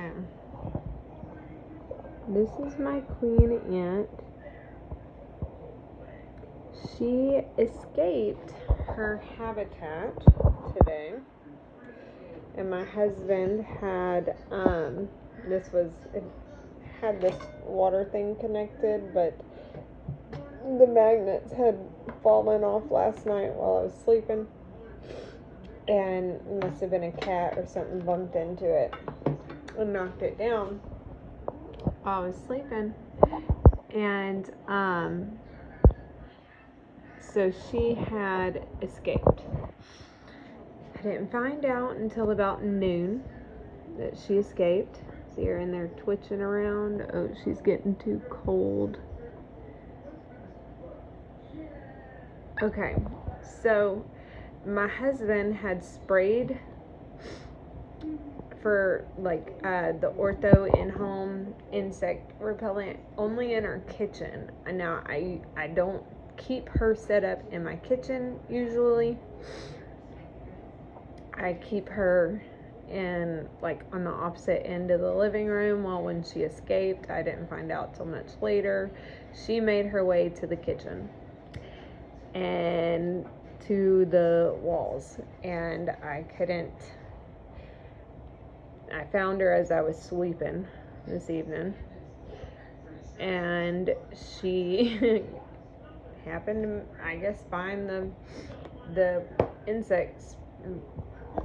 Okay. This is my queen ant. She escaped her habitat today. And my husband had, it had this water thing connected, but the magnets had fallen off last night while I was sleeping. And it must have been a cat or something bumped into it and knocked it down while I was sleeping. And so she had escaped. I didn't find out until about noon that she escaped. See her in there twitching around. Oh, she's getting too cold. Okay, so my husband had sprayed for like the Ortho in-home insect repellent only in our kitchen. And now I don't keep her set up in my kitchen usually. I keep her in like on the opposite end of the living room. Well, when she escaped, I didn't find out till much later. She made her way to the kitchen and to the walls, and I found her as I was sweeping this evening, and she happened to, I guess, find the insects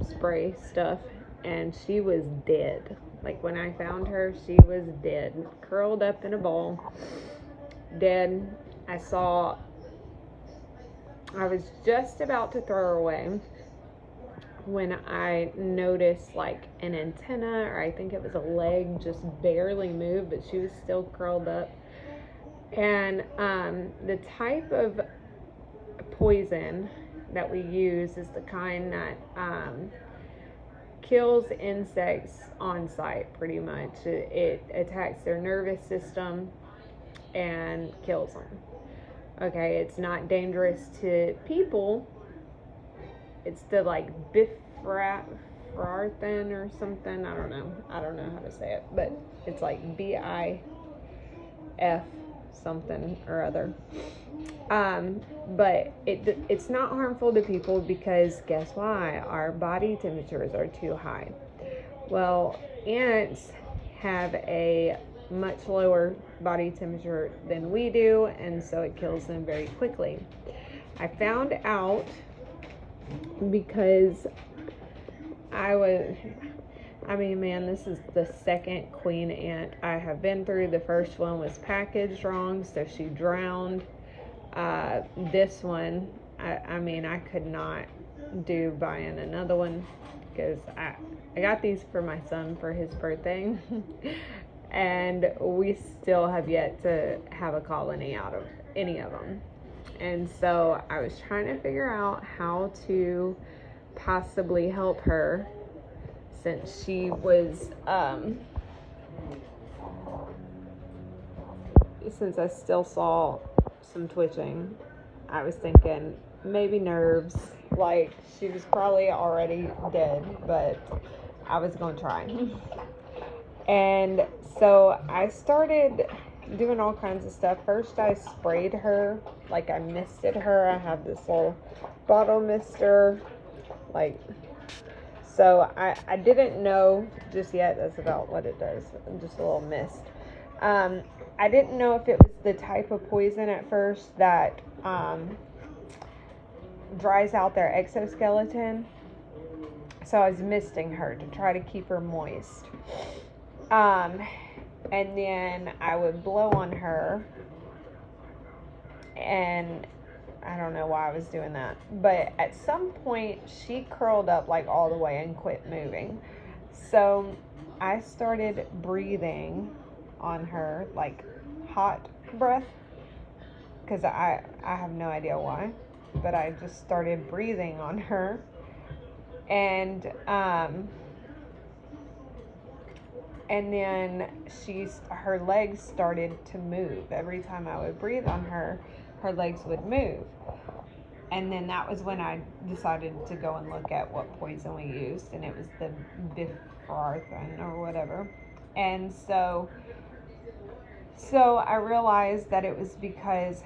spray stuff, and she was dead. Like when I found her, she was dead, curled up in a ball, dead. I was just about to throw her away when I noticed like an antenna, or I think it was a leg, just barely moved, but she was still curled up. And the type of poison that we use is the kind that kills insects on site pretty much. It attacks their nervous system and kills them. Okay, it's not dangerous to people. It's the like bifenthrin or something. I don't know how to say it, but it's like BIF something or other. But it's not harmful to people because guess why? Our body temperatures are too high. Well, ants have a much lower body temperature than we do, and so it kills them very quickly. I found out because this is the second queen ant I have been through. The first one was packaged wrong, so she drowned. This one, I could not do buying another one because I got these for my son for his birthday. And we still have yet to have a colony out of any of them. And so I was trying to figure out how to possibly help her, since she was, since I still saw some twitching. I was thinking maybe nerves, like she was probably already dead, but I was going to try. And so I started doing all kinds of stuff. First I sprayed her, like I misted her. I have this little bottle mister, so I didn't know just yet. That's about what it does, just a little mist. I didn't know if it was the type of poison at first that dries out their exoskeleton. So I was misting her to try to keep her moist. And then I would blow on her, and I don't know why I was doing that, but at some point she curled up like all the way and quit moving. So I started breathing on her, like hot breath, because I have no idea why, but I just started breathing on her, and then her legs started to move. Every time I would breathe on her, her legs would move. And then that was when I decided to go and look at what poison we used, and it was the bifenthrin or whatever. And so I realized that it was because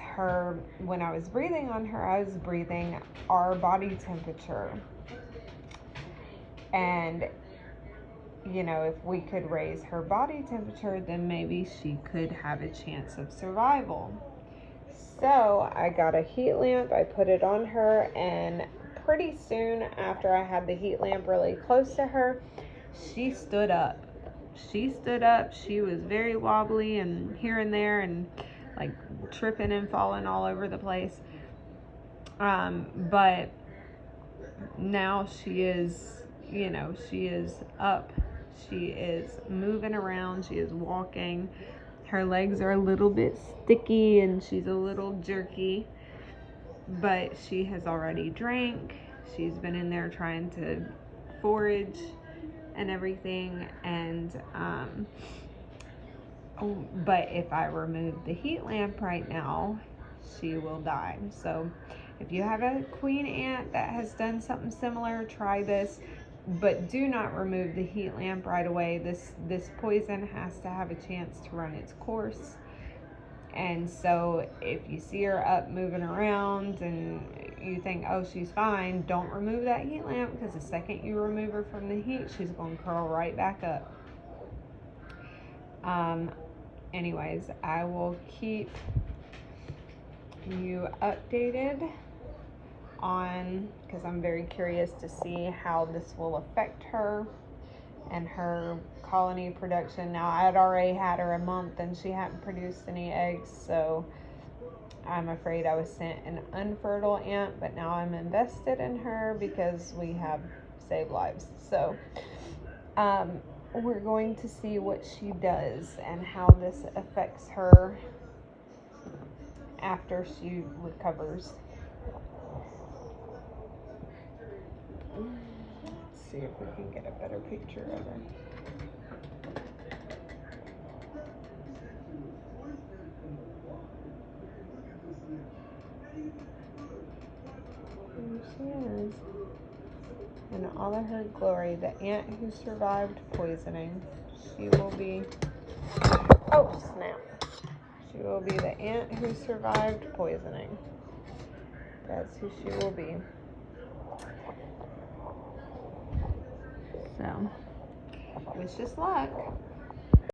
when I was breathing on her, I was breathing our body temperature. And, if we could raise her body temperature, then maybe she could have a chance of survival. So I got a heat lamp, I put it on her, and pretty soon after I had the heat lamp really close to her, she stood up. She was very wobbly and here and there and like tripping and falling all over the place. But now she is, she is up. She is moving around. She is walking. Her legs are a little bit sticky and she's a little jerky, but she has already drank. She's been in there trying to forage and everything. And but if I remove the heat lamp right now, she will die. So if you have a queen ant that has done something similar, try this, but do not remove the heat lamp right away. This poison has to have a chance to run its course. And so if you see her up moving around and you think, oh, she's fine, don't remove that heat lamp, because the second you remove her from the heat, she's going to curl right back up. Anyways, I will keep you updated on, because I'm very curious to see how this will affect her and her colony production. Now, I had already had her a month and she hadn't produced any eggs, so I'm afraid I was sent an unfertile ant, but now I'm invested in her because we have saved lives. So we're going to see what she does and how this affects her after she recovers. Let's see if we can get a better picture of her. There she is. In all of her glory, the ant who survived poisoning. She will be, oh snap. She will be the ant who survived poisoning. That's who she will be. So, wish us luck.